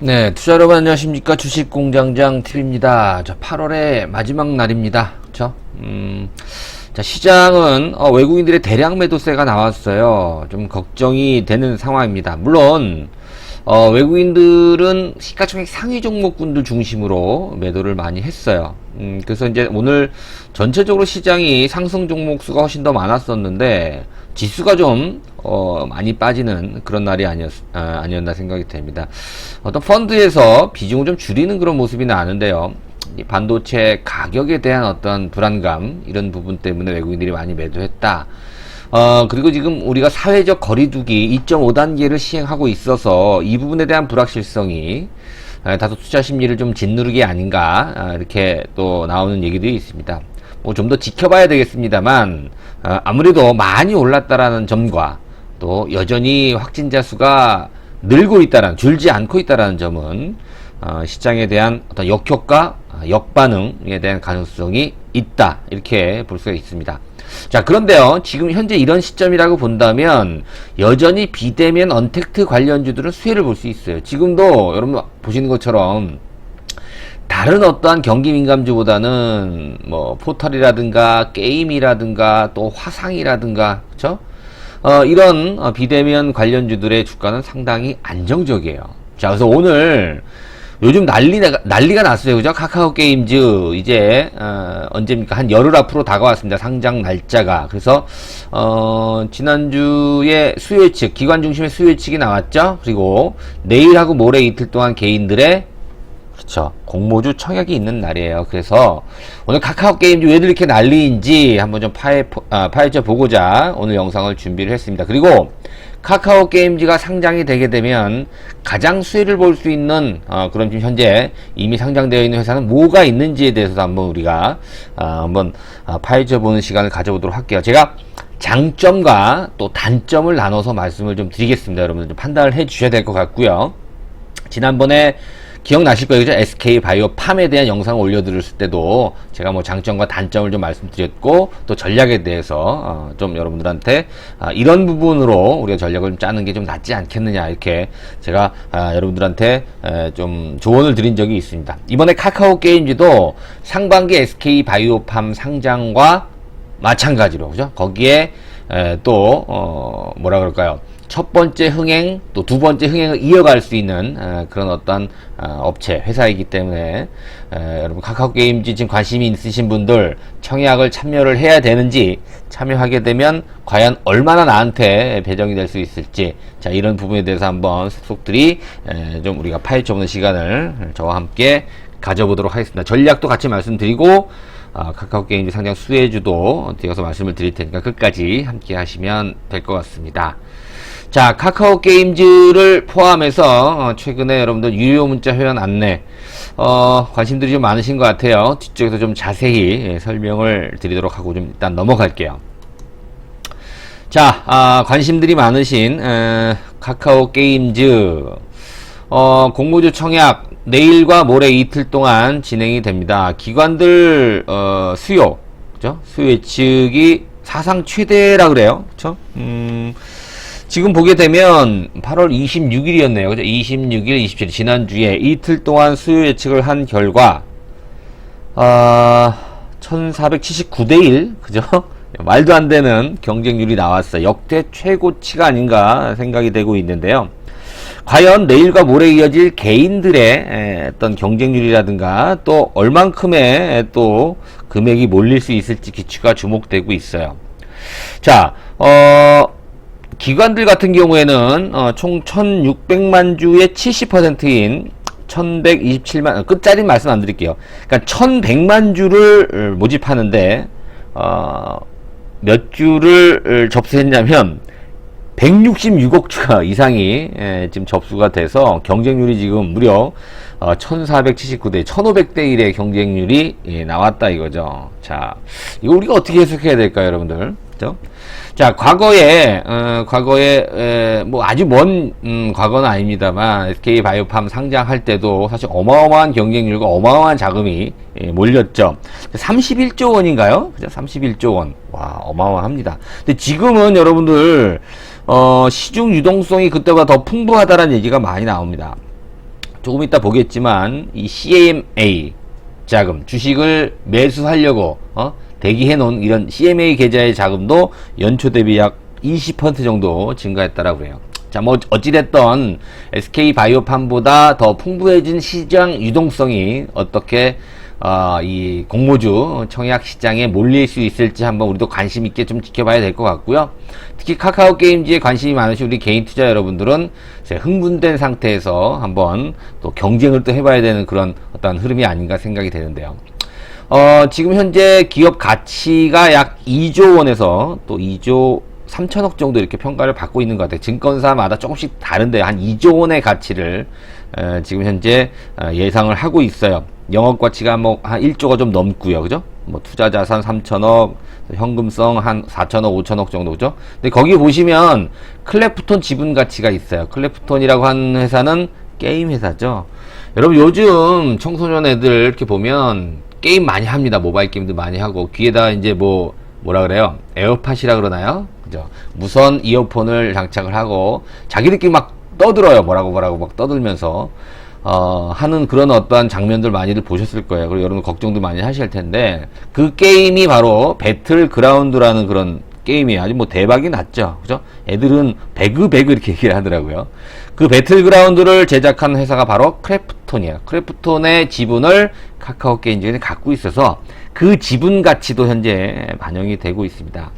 네, 투자 여러분 안녕하십니까? 주식공장장 TV입니다. 자, 8월의 마지막 날입니다. 그쵸? 자, 시장은 외국인들의 대량 매도세가 나왔어요. 좀 걱정이 되는 상황입니다. 물론 외국인들은 시가총액 상위 종목군들 중심으로 매도를 많이 했어요. 그래서 이제 오늘 전체적으로 시장이 상승 종목 수가 훨씬 더 많았었는데 지수가 좀 많이 빠지는 그런 날이 아니었나 생각이 됩니다. 어떤 펀드에서 비중을 좀 줄이는 그런 모습이 나는데요. 이 반도체 가격에 대한 어떤 불안감, 이런 부분 때문에 외국인들이 많이 매도했다. 그리고 지금 우리가 사회적 거리두기 2.5단계를 시행하고 있어서 이 부분에 대한 불확실성이 다소 투자 심리를 좀 짓누르는 게 아닌가, 이렇게 또 나오는 얘기들이 있습니다. 뭐 좀 더 지켜봐야 되겠습니다만, 아무래도 많이 올랐다라는 점과 또 여전히 확진자 수가 늘고 있다라는, 줄지 않고 있다라는 점은 시장에 대한 어떤 역효과, 역반응에 대한 가능성이 있다, 이렇게 볼 수가 있습니다. 자, 그런데요, 지금 현재 이런 시점이라고 본다면 여전히 비대면 언택트 관련주들은 수혜를 볼 수 있어요. 지금도 여러분 보시는 것처럼 다른 어떠한 경기 민감주보다는 뭐 포털이라든가 게임이라든가 또 화상이라든가, 그쵸? 이런 비대면 관련주들의 주가는 상당히 안정적이에요. 자, 그래서 오늘 요즘 난리가 났어요. 그죠? 카카오 게임즈, 이제, 언제입니까? 한 열흘 앞으로 다가왔습니다. 상장 날짜가. 그래서, 지난주에 수요 예측, 기관 중심의 수요 예측이 나왔죠? 그리고 내일하고 모레 이틀 동안 개인들의, 그렇죠, 공모주 청약이 있는 날이에요. 그래서 오늘 카카오 게임즈 왜들 이렇게 난리인지 한번 좀 파헤쳐 보고자 오늘 영상을 준비를 했습니다. 그리고 카카오 게임즈가 상장이 되게 되면 가장 수혜를 볼 수 있는 그런 지금 현재 이미 상장되어 있는 회사는 뭐가 있는지에 대해서도 한번 우리가 한번 파헤쳐 보는 시간을 가져보도록 할게요. 제가 장점과 또 단점을 나눠서 말씀을 좀 드리겠습니다. 여러분들 좀 판단을 해 주셔야 될 것 같고요. 지난번에 기억나실 거예요. 그죠? SK바이오팜에 대한 영상을 올려드렸을 때도 제가 뭐 장점과 단점을 좀 말씀드렸고, 또 전략에 대해서 좀 여러분들한테 이런 부분으로 우리가 전략을 좀 짜는 게 좀 낫지 않겠느냐, 이렇게 제가 여러분들한테 좀 조언을 드린 적이 있습니다. 이번에 카카오 게임즈도 상반기 SK바이오팜 상장과 마찬가지로, 그죠? 거기에 또 뭐라 그럴까요? 첫 번째 흥행, 또 두 번째 흥행을 이어갈 수 있는 그런 어떤 업체, 회사이기 때문에 여러분 카카오 게임즈 지금 관심이 있으신 분들 청약을 참여를 해야 되는지, 참여하게 되면 과연 얼마나 나한테 배정이 될 수 있을지, 자, 이런 부분에 대해서 한번 속속들이 좀 우리가 파헤쳐보는 시간을 저와 함께 가져보도록 하겠습니다. 전략도 같이 말씀드리고 카카오 게임즈 상장 수혜주도 뒤에서 말씀을 드릴 테니까 끝까지 함께 하시면 될 것 같습니다. 자, 카카오 게임즈를 포함해서 최근에 여러분들 유료 문자 회원 안내 관심들이 좀 많으신 것 같아요. 뒤쪽에서 좀 자세히 설명을 드리도록 하고 좀 일단 넘어갈게요. 자, 관심들이 많으신 카카오 게임즈 공모주 청약 내일과 모레 이틀 동안 진행이 됩니다. 기관들 수요, 그죠? 수요 예측이 사상 최대라 그래요. 그쵸? 지금 보게 되면 8월 26일이었네요. 그죠? 26일, 27일 지난주에 이틀 동안 수요 예측을 한 결과 1479대 1, 그죠? 말도 안 되는 경쟁률이 나왔어요. 역대 최고치가 아닌가 생각이 되고 있는데요. 과연 내일과 모레 이어질 개인들의 어떤 경쟁률이라든가 또 얼만큼의 또 금액이 몰릴 수 있을지 기추가 주목되고 있어요. 자, 기관들 같은 경우에는 총 1600만 주의 70%인 1127만, 끝자리 말씀 안 드릴게요. 그러니까 1100만 주를 모집하는데 몇 주를 접수했냐면 166억 주가 이상이 지금 접수가 돼서 경쟁률이 지금 무려 1479대 1500대 1의 경쟁률이 나왔다 이거죠. 자, 이거 우리가 어떻게 해석해야 될까요, 여러분들? 그죠? 자, 과거에 뭐 아주 먼 과거는 아닙니다만 SK바이오팜 상장할 때도 사실 어마어마한 경쟁률과 어마어마한 자금이 몰렸죠. 31조 원인가요? 그죠? 31조 원. 와, 어마어마합니다. 근데 지금은 여러분들 시중 유동성이 그때보다 더 풍부하다는 얘기가 많이 나옵니다. 조금 이따 보겠지만 이 CMA 자금, 주식을 매수하려고 대기해 놓은 이런 CMA 계좌의 자금도 연초 대비 약 20% 정도 증가했다라고 그래요. 자, 뭐 어찌됐던 SK바이오팜보다 더 풍부해진 시장 유동성이 어떻게 이 공모주 청약 시장에 몰릴 수 있을지 한번 우리도 관심 있게 좀 지켜봐야 될 것 같고요. 특히 카카오 게임즈에 관심이 많으신 우리 개인 투자 여러분들은 흥분된 상태에서 한번 또 경쟁을 또 해봐야 되는 그런 어떤 흐름이 아닌가 생각이 되는데요. 지금 현재 기업 가치가 약 2조 원에서 또 2조 3천억 정도 이렇게 평가를 받고 있는 것 같아요. 증권사마다 조금씩 다른데 한 2조 원의 가치를 지금 현재 예상을 하고 있어요. 영업 가치가 뭐 한 1조가 좀 넘고요. 그죠? 뭐 투자 자산 3천억, 현금성 한 4천억, 5천억 정도. 그죠? 근데 거기 보시면 클래프톤 지분 가치가 있어요. 클래프톤이라고 하는 회사는 게임 회사죠. 여러분 요즘 청소년 애들 이렇게 보면 게임 많이 합니다. 모바일 게임도 많이 하고 귀에다 이제 뭐라 그래요? 에어팟이라 그러나요? 그죠? 무선 이어폰을 장착을 하고 자기들끼리 막 떠들어요. 뭐라고 막 떠들면서 하는 그런 어떠한 장면들 많이들 보셨을 거예요. 그리고 여러분 걱정도 많이 하실 텐데 그 게임이 바로 배틀그라운드라는 그런 게임이에요. 아주 뭐 대박이 났죠. 그죠? 애들은 배그 이렇게 얘기를 하더라고요. 그 배틀그라운드를 제작한 회사가 바로 크래프톤이에요. 크래프톤의 지분을 카카오 게임즈에 갖고 있어서 그 지분 가치도 현재 반영이 되고 있습니다.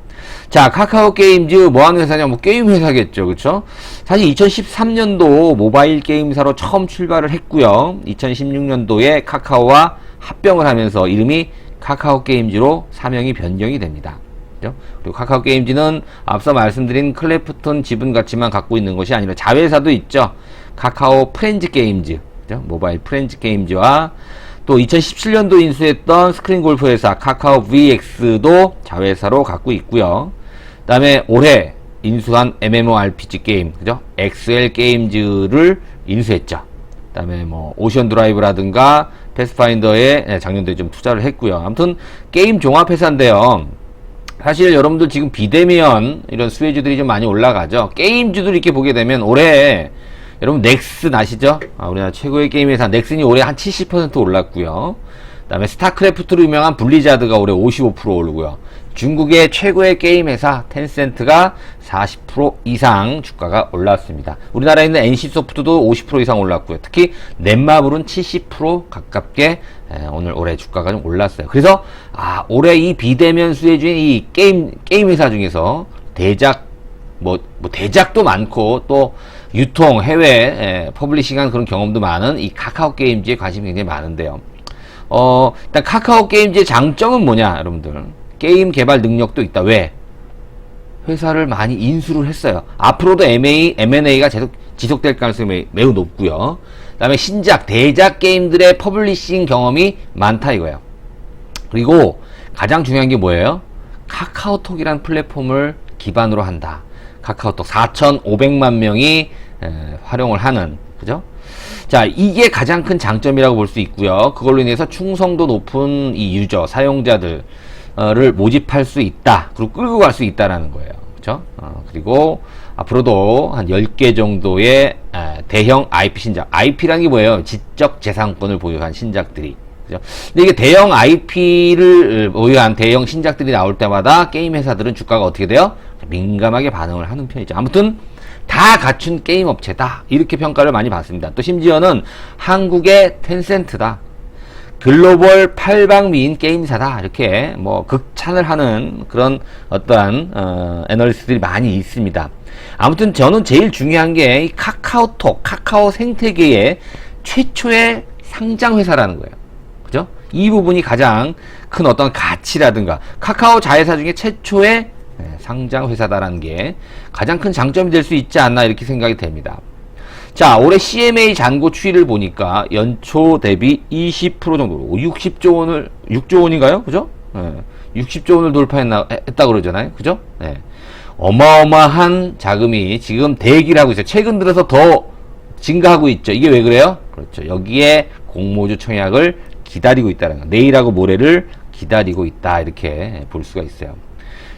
자, 카카오 게임즈 뭐 하는 회사냐? 뭐 게임 회사겠죠. 그쵸? 사실 2013년도 모바일 게임사로 처음 출발을 했고요. 2016년도에 카카오와 합병을 하면서 이름이 카카오 게임즈로 사명이 변경이 됩니다. 그죠? 그리고 카카오 게임즈는 앞서 말씀드린 클래프톤 지분 가치만 갖고 있는 것이 아니라 자회사도 있죠. 카카오 프렌즈 게임즈, 그죠? 모바일 프렌즈 게임즈와 또 2017년도 인수했던 스크린 골프 회사 카카오 VX도 자회사로 갖고 있고요. 그 다음에 올해 인수한 MMORPG 게임, 그죠? XL 게임즈를 인수했죠. 그 다음에 뭐 오션 드라이브라든가 패스파인더에 작년도에 좀 투자를 했고요. 아무튼 게임 종합회사인데요. 사실 여러분들 지금 비대면 이런 수혜주들이 좀 많이 올라가죠. 게임주들 이렇게 보게 되면 올해 여러분 넥슨 아시죠? 우리나라 최고의 게임 회사 넥슨이 올해 한 70% 올랐고요. 그 다음에 스타크래프트로 유명한 블리자드가 올해 55% 오르고요. 중국의 최고의 게임 회사 텐센트가 40% 이상 주가가 올랐습니다. 우리나라에 있는 NC소프트도 50% 이상 올랐고요. 특히 넷마블은 70% 가깝게 오늘 올해 주가가 좀 올랐어요. 그래서 올해 이 비대면 수혜주인 이 게임 회사 중에서 대작 대작도 많고 또 유통 해외 퍼블리싱한 그런 경험도 많은 이 카카오 게임즈에 관심이 굉장히 많은데요. 일단 카카오 게임즈의 장점은 뭐냐, 여러분들? 게임 개발 능력도 있다. 왜? 회사를 많이 인수를 했어요. 앞으로도 M&A가 지속될 가능성이 매우 높고요. 그 다음에 신작, 대작 게임들의 퍼블리싱 경험이 많다 이거예요. 그리고 가장 중요한 게 뭐예요? 카카오톡이라는 플랫폼을 기반으로 한다. 카카오톡 4,500만 명이 활용을 하는, 그죠? 자, 이게 가장 큰 장점이라고 볼 수 있고요. 그걸로 인해서 충성도 높은 이 유저, 사용자들을 모집할 수 있다. 그리고 끌고 갈 수 있다라는 거예요. 그죠? 그리고 앞으로도 한 10개 정도의 대형 IP 신작. IP라는 게 뭐예요? 지적 재산권을 보유한 신작들이. 그죠? 근데 이게 대형 IP를 보유한 대형 신작들이 나올 때마다 게임 회사들은 주가가 어떻게 돼요? 민감하게 반응을 하는 편이죠. 아무튼 다 갖춘 게임 업체다. 이렇게 평가를 많이 받습니다. 또 심지어는 한국의 텐센트다. 글로벌 팔방미인 게임사다. 이렇게 뭐 극찬을 하는 그런 어떠한 애널리스트들이 많이 있습니다. 아무튼 저는 제일 중요한 게 이 카카오톡, 카카오 생태계의 최초의 상장 회사라는 거예요. 그죠? 이 부분이 가장 큰 어떤 가치라든가 카카오 자회사 중에 최초의 상장 회사다라는 게 가장 큰 장점이 될 수 있지 않나 이렇게 생각이 됩니다. 자, 올해 CMA 잔고 추이를 보니까 연초 대비 20% 정도, 6조 원인가요? 그죠? 60조 원을 돌파했다 그러잖아요. 그죠? 어마어마한 자금이 지금 대기를 하고 있어요. 최근 들어서 더 증가하고 있죠. 이게 왜 그래요? 그렇죠. 여기에 공모주 청약을 기다리고 있다는 거. 내일하고 모레를 기다리고 있다. 이렇게 볼 수가 있어요.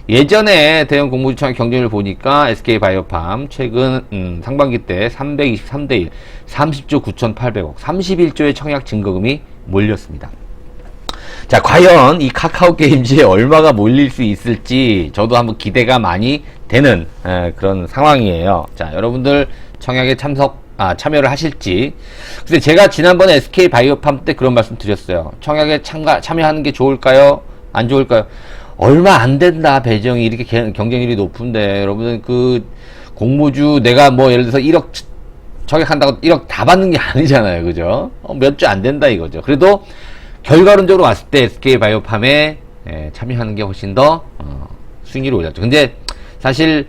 예전에 대형 공모주 청약 경쟁률 보니까 SK바이오팜 최근 상반기 때 323대 1, 30조 9,800억, 31조의 청약 증거금이 몰렸습니다. 자, 과연 이 카카오게임즈에 얼마가 몰릴 수 있을지 저도 한번 기대가 많이 되는 그런 상황이에요. 자, 여러분들 청약에 참여를 하실지. 근데 제가 지난번에 SK바이오팜 때 그런 말씀 드렸어요. 청약에 참여하는 게 좋을까요? 안 좋을까요? 얼마 안 된다, 배정이. 이렇게 경쟁률이 높은데, 여러분들 그 공모주 내가 뭐 예를 들어서 1억 청약한다고 1억 다 받는 게 아니잖아요. 그죠? 몇 주 안 된다 이거죠. 그래도 결과론적으로 왔을 때 SK바이오팜에 참여하는 게 훨씬 더 수익률이 올랐죠. 근데 사실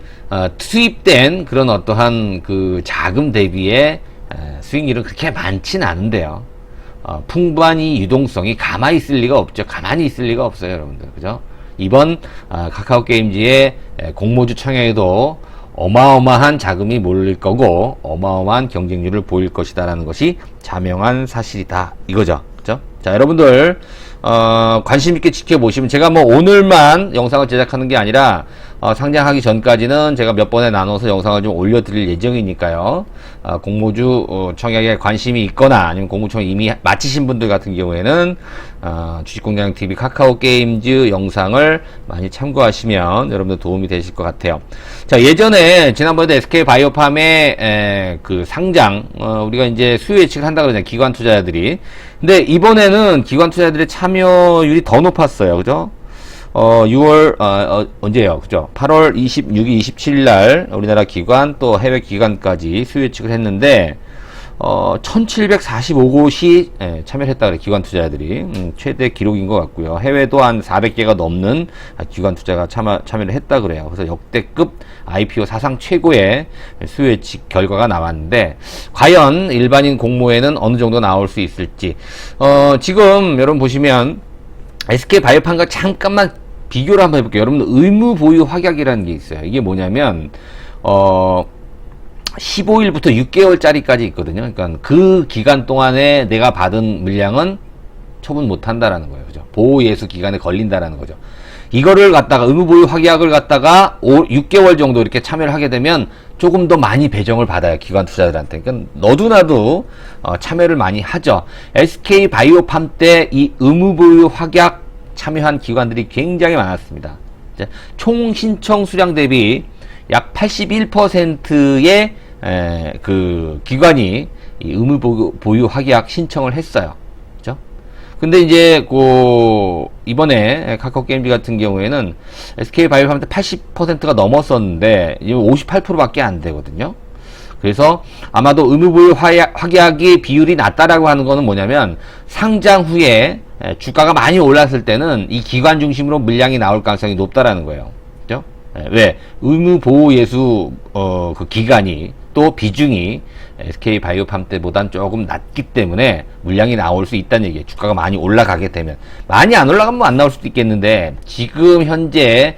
투입된 그런 어떠한 그 자금 대비의 수익률은 그렇게 많지는 않은데요. 풍부한 이 유동성이 가만히 있을 리가 없죠. 가만히 있을 리가 없어요, 여러분들. 그죠? 이번 카카오게임즈의 공모주 청약에도 어마어마한 자금이 몰릴 거고 어마어마한 경쟁률을 보일 것이다라는 것이 자명한 사실이다 이거죠. 그죠? 자, 여러분들 관심 있게 지켜보시면, 제가 뭐 오늘만 영상을 제작하는 게 아니라 상장하기 전까지는 제가 몇 번에 나눠서 영상을 좀 올려드릴 예정이니까요. 공모주 청약에 관심이 있거나 아니면 공모주 청약 이미 마치신 분들 같은 경우에는 주식공장TV 카카오게임즈 영상을 많이 참고하시면 여러분들 도움이 되실 것 같아요. 자, 예전에 지난번에 SK바이오팜의 그 상장 우리가 이제 수요 예측을 한다 그러잖아요, 기관 투자자들이. 근데 이번에는 기관 투자자들의 참여율이 더 높았어요. 그죠? 6월, 언제요? 그죠? 8월 26일, 27일 날 우리나라 기관 또 해외 기관까지 수요 예측을 했는데, 1745곳이 참여를 했다 그래요, 기관 투자자들이. 최대 기록인 것 같고요. 해외도 한 400개가 넘는 기관 투자가 참여를 했다 그래요. 그래서 역대급 IPO 사상 최고의 수요 예측 결과가 나왔는데, 과연 일반인 공모에는 어느 정도 나올 수 있을지. 지금 여러분 보시면 SK바이오팜과 잠깐만 비교를 한번 해볼게요. 여러분들 의무 보유 확약이라는 게 있어요. 이게 뭐냐면 15일부터 6개월짜리까지 있거든요. 그러니까 그 기간 동안에 내가 받은 물량은 처분 못 한다라는 거예요. 그죠? 보호 예수 기간에 걸린다라는 거죠. 이거를 갖다가 의무 보유 확약을 갖다가 6개월 정도 이렇게 참여를 하게 되면 조금 더 많이 배정을 받아요, 기관 투자들한테. 그러니까 너도나도 참여를 많이 하죠. SK바이오팜 때 이 의무 보유 확약 참여한 기관들이 굉장히 많았습니다. 총 신청 수량 대비 약 81%의 그 기관이 이 의무 보유 확약 신청을 했어요. 그죠? 근데 이제 이번에 카카오게임즈 같은 경우에는 SK바이오팜 때 80%가 넘었었는데 이제 58%밖에 안 되거든요. 그래서 아마도 의무 보유 확약의 비율이 낮다라고 하는 거는 뭐냐면, 상장 후에 주가가 많이 올랐을 때는 이 기관 중심으로 물량이 나올 가능성이 높다라는 거예요. 그죠? 왜? 의무 보호 예수 그 기간이 또 비중이 SK바이오팜 때보단 조금 낮기 때문에 물량이 나올 수 있다는 얘기예요. 주가가 많이 올라가게 되면. 많이 안 올라가면 안 나올 수도 있겠는데, 지금 현재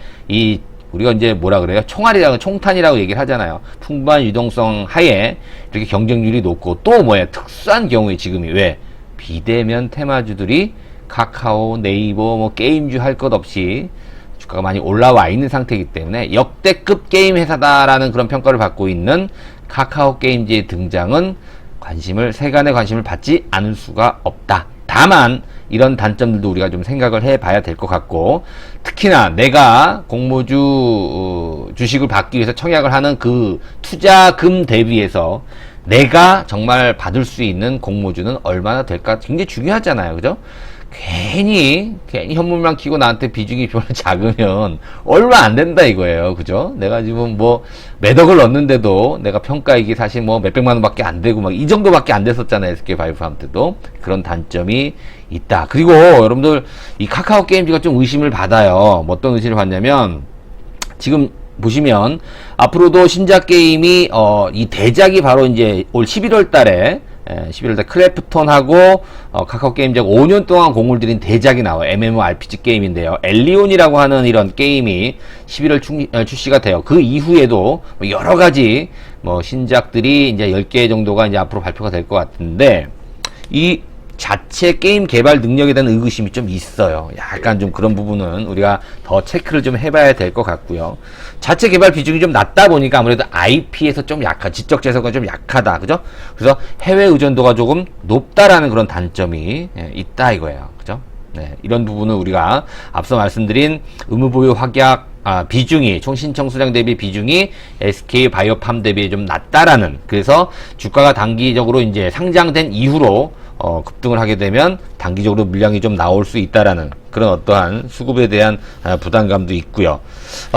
우리가 이제 뭐라 그래요? 총탄이라고 얘기를 하잖아요. 풍부한 유동성 하에 이렇게 경쟁률이 높고, 또 특수한 경우에 지금이 왜? 비대면 테마주들이 카카오, 네이버, 게임주 할 것 없이 주가가 많이 올라와 있는 상태이기 때문에 역대급 게임 회사다라는 그런 평가를 받고 있는 카카오게임즈의 등장은 세간의 관심을 받지 않을 수가 없다. 다만 이런 단점들도 우리가 좀 생각을 해봐야 될 것 같고, 특히나 내가 공모주 주식을 받기 위해서 청약을 하는 그 투자금 대비해서 내가 정말 받을 수 있는 공모주는 얼마나 될까 굉장히 중요하잖아요. 그죠? 괜히 현물만 키고 나한테 비중이 별로 작으면 얼마 안 된다 이거예요. 그죠? 내가 지금 몇 억을 넣는데도 내가 평가이익이 사실 몇백만 원밖에 안 되고 이 정도밖에 안 됐었잖아요, SK바이오팜 때도. 그런 단점이 있다. 그리고 여러분들 이 카카오게임즈가 좀 의심을 받아요. 어떤 의심을 받냐면, 지금 보시면 앞으로도 신작 게임이 이 대작이 바로 이제 올 11월 달에 크래프톤하고 카카오게임즈하고 5년 동안 공을 들인 대작이 나와요. MMORPG 게임인데요. 엘리온이라고 하는 이런 게임이 11월 출시가 돼요. 그 이후에도 여러 가지 신작들이 이제 10개 정도가 이제 앞으로 발표가 될 것 같은데, 이 자체 게임 개발 능력에 대한 의구심이 좀 있어요. 약간 좀 그런 부분은 우리가 더 체크를 좀 해봐야 될 것 같고요. 자체 개발 비중이 좀 낮다 보니까 아무래도 IP에서 좀 약한, 지적 재산권 좀 약하다, 그죠? 그래서 해외 의존도가 조금 높다라는 그런 단점이 있다 이거예요, 그죠? 네, 이런 부분은 우리가 앞서 말씀드린 의무보유 확약 비중이 총 신청 수량 대비 비중이 SK 바이오팜 대비 좀 낮다라는, 그래서 주가가 단기적으로 이제 상장된 이후로 급등을 하게 되면 단기적으로 물량이 좀 나올 수 있다라는 그런 어떠한 수급에 대한 부담감도 있고요.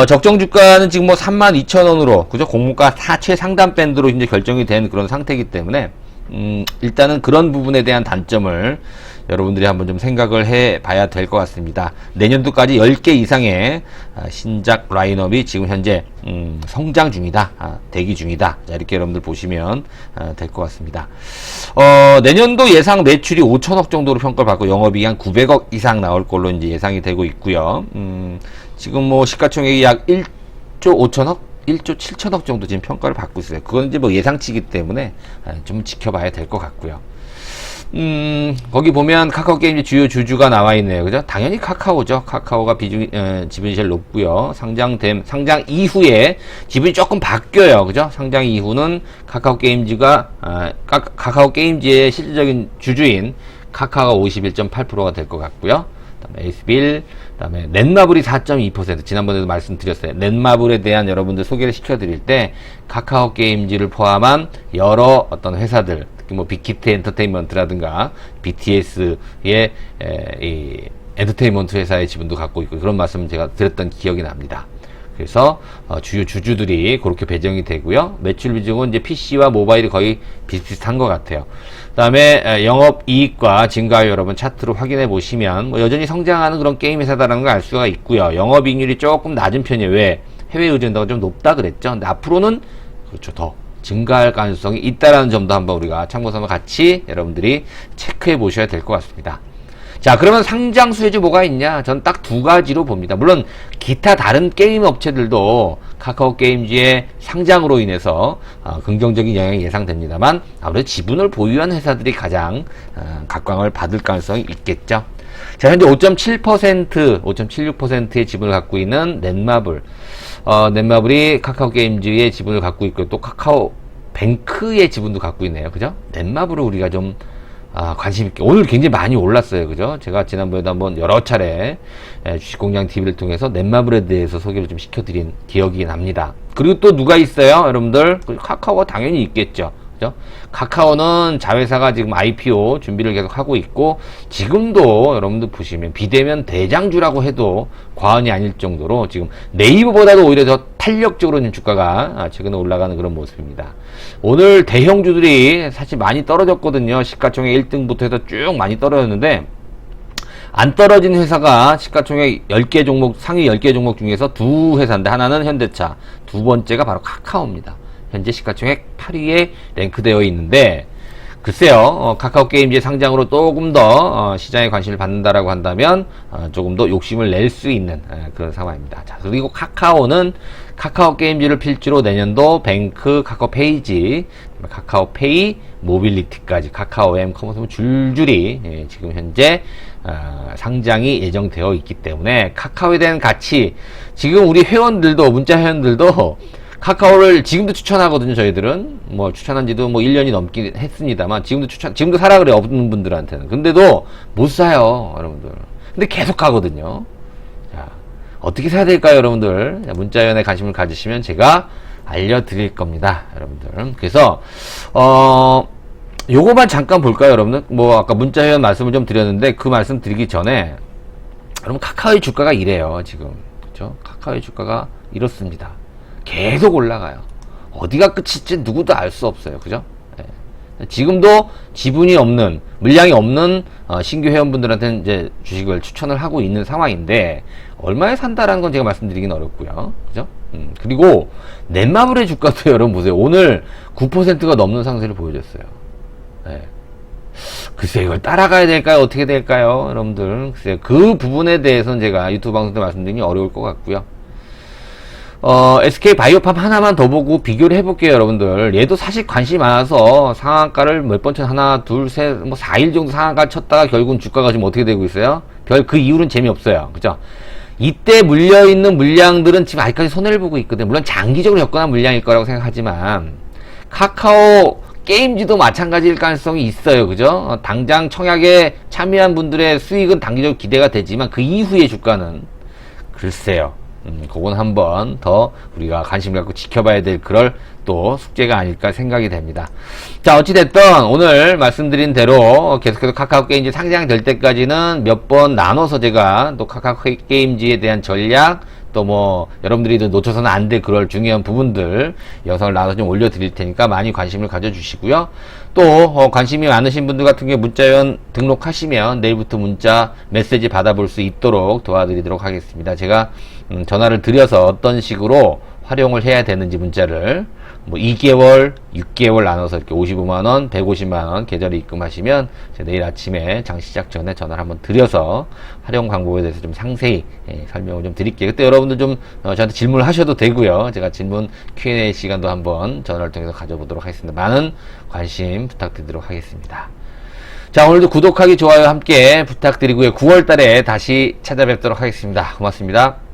적정 주가는 지금 뭐 32,000원으로, 그죠? 공모가 최상단 밴드로 이제 결정이 된 그런 상태이기 때문에 일단은 그런 부분에 대한 단점을 여러분들이 한번 좀 생각을 해 봐야 될 것 같습니다. 내년도까지 10개 이상의 신작 라인업이 지금 현재 성장 중이다, 대기 중이다. 자, 이렇게 여러분들 보시면 될 것 같습니다. 내년도 예상 매출이 5천억 정도로 평가를 받고 영업이익 한 900억 이상 나올 걸로 이제 예상이 되고 있고요. 지금 뭐 시가총액이 약 1조 5천억? 1조 7천억 정도 지금 평가를 받고 있어요. 그건 이제 뭐 예상치이기 때문에 좀 지켜봐야 될 것 같고요. 거기 보면 카카오 게임즈 주요 주주가 나와 있네요. 그죠? 당연히 카카오죠. 카카오가 지분이 제일 높고요. 상장 이후에 지분이 조금 바뀌어요. 그죠? 상장 이후는 카카오 게임즈가, 카카오 게임즈의 실질적인 주주인 카카오가 51.8%가 될 것 같고요. 그다음에 에이스빌, 그다음에 넷마블이 4.2%. 지난번에도 말씀드렸어요. 넷마블에 대한 여러분들 소개를 시켜드릴 때 카카오 게임즈를 포함한 여러 어떤 회사들, 특히 뭐 빅히트 엔터테인먼트라든가 BTS의 이 엔터테인먼트 회사의 지분도 갖고 있고, 그런 말씀을 제가 드렸던 기억이 납니다. 그래서 주요 주주들이 그렇게 배정이 되고요. 매출 비중은 이제 PC와 모바일이 거의 비슷비슷한 것 같아요. 그 다음에 영업이익과 증가율 여러분 차트로 확인해 보시면 뭐 여전히 성장하는 그런 게임 회사다라는 걸 알 수가 있고요. 영업이익률이 조금 낮은 편이에요. 왜? 해외 의존도가 좀 높다 그랬죠. 근데 앞으로는 그렇죠, 더 증가할 가능성이 있다라는 점도 한번 우리가 참고삼아 같이 여러분들이 체크해 보셔야 될 것 같습니다. 자, 그러면 상장 수혜주 뭐가 있냐? 전 딱 두 가지로 봅니다. 물론 기타 다른 게임 업체들도 카카오 게임즈의 상장으로 인해서 긍정적인 영향이 예상됩니다만, 아무래도 지분을 보유한 회사들이 가장 각광을 받을 가능성이 있겠죠. 자, 현재 5.7%, 5.76%의 지분을 갖고 있는 넷마블. 넷마블이 카카오 게임즈의 지분을 갖고 있고, 또 카카오 뱅크의 지분도 갖고 있네요. 그죠? 넷마블을 우리가 좀 관심있게, 오늘 굉장히 많이 올랐어요. 그죠? 제가 지난번에도 한번 여러 차례 주식공장 TV를 통해서 넷마블에 대해서 소개를 좀 시켜드린 기억이 납니다. 그리고 또 누가 있어요? 여러분들, 카카오가 당연히 있겠죠. 그죠? 카카오는 자회사가 지금 IPO 준비를 계속 하고 있고, 지금도 여러분들 보시면 비대면 대장주라고 해도 과언이 아닐 정도로 지금 네이버보다도 오히려 더 탄력적으로 주가가 최근에 올라가는 그런 모습입니다. 오늘 대형주들이 사실 많이 떨어졌거든요. 시가총액 1등부터 해서 쭉 많이 떨어졌는데, 안 떨어진 회사가 시가총액 10개 종목, 상위 10개 종목 중에서 두 회사인데, 하나는 현대차, 두 번째가 바로 카카오입니다. 현재 시가총액 8위에 랭크되어 있는데, 글쎄요, 카카오 게임즈의 상장으로 조금 더 시장에 관심을 받는다라고 한다면 조금 더 욕심을 낼 수 있는 그런 상황입니다. 자, 그리고 카카오는 카카오 게임즈를 필두로 내년도 뱅크, 카카오페이지, 카카오페이, 모빌리티까지 카카오엠, 커머스 줄줄이 지금 현재 상장이 예정되어 있기 때문에 카카오에 대한 가치, 지금 우리 회원들도, 문자 회원들도 카카오를 지금도 추천하거든요. 저희들은 뭐 추천한 지도 뭐 1년이 넘긴 했습니다만, 지금도 사라 그래, 없는 분들한테는. 근데도 못 사요, 여러분들. 근데 계속 가거든요. 자, 어떻게 사야 될까요, 여러분들? 문자연에 관심을 가지시면 제가 알려드릴 겁니다, 여러분들. 그래서 요거만 잠깐 볼까요, 여러분들? 뭐 아까 문자연 말씀을 좀 드렸는데, 그 말씀 드리기 전에, 여러분, 카카오의 주가가 이래요, 지금. 그렇죠? 카카오의 주가가 이렇습니다. 계속 올라가요. 어디가 끝일지 누구도 알 수 없어요. 그죠? 네. 지금도 지분이 없는, 물량이 없는 신규 회원분들한테는 이제 주식을 추천을 하고 있는 상황인데, 얼마에 산다라는 건 제가 말씀드리긴 어렵고요. 그죠? 그리고 넷마블의 주가도 여러분 보세요. 오늘 9%가 넘는 상승을 보여줬어요. 네. 글쎄, 이걸 따라가야 될까요? 어떻게 될까요? 여러분들. 글쎄, 그 부분에 대해서는 제가 유튜브 방송 때 말씀드리기 어려울 것 같고요. SK 바이오팜 하나만 더 보고 비교를 해볼게요, 여러분들. 얘도 사실 관심이 많아서 상한가를 몇 번 쳤, 하나, 둘, 셋, 뭐 4일 정도 상한가 쳤다가 결국은 주가가 지금 어떻게 되고 있어요? 별 그 이후로는 재미없어요. 그죠? 이때 물려있는 물량들은 지금 아직까지 손해를 보고 있거든요. 물론 장기적으로 접근한 물량일 거라고 생각하지만, 카카오 게임즈도 마찬가지일 가능성이 있어요. 그죠? 당장 청약에 참여한 분들의 수익은 단기적으로 기대가 되지만, 그 이후의 주가는, 글쎄요. 그건 한번 더 우리가 관심 갖고 지켜봐야 될 그럴 또 숙제가 아닐까 생각이 됩니다. 자, 어찌됐든 오늘 말씀드린 대로 계속해서 카카오 게임즈 상장될 때까지는 몇 번 나눠서 제가 또 카카오 게임즈에 대한 전략 또 뭐 여러분들이 놓쳐서는 안 될 그럴 중요한 부분들 영상을 나눠서 좀 올려드릴 테니까 많이 관심을 가져주시고요. 또 관심이 많으신 분들 같은 경우에 문자연 등록하시면 내일부터 문자 메시지 받아볼 수 있도록 도와드리도록 하겠습니다. 제가 전화를 드려서 어떤 식으로 활용을 해야 되는지 문자를 뭐 2개월, 6개월 나눠서 이렇게 55만원, 150만원 계좌로 입금하시면 제가 내일 아침에 장 시작 전에 전화를 한번 드려서 활용 방법에 대해서 좀 상세히 설명을 좀 드릴게요. 그때 여러분들 좀 저한테 질문을 하셔도 되고요. 제가 질문 Q&A 시간도 한번 전화를 통해서 가져보도록 하겠습니다. 많은 관심 부탁드리도록 하겠습니다. 자, 오늘도 구독하기, 좋아요 함께 부탁드리고요. 9월 달에 다시 찾아뵙도록 하겠습니다. 고맙습니다.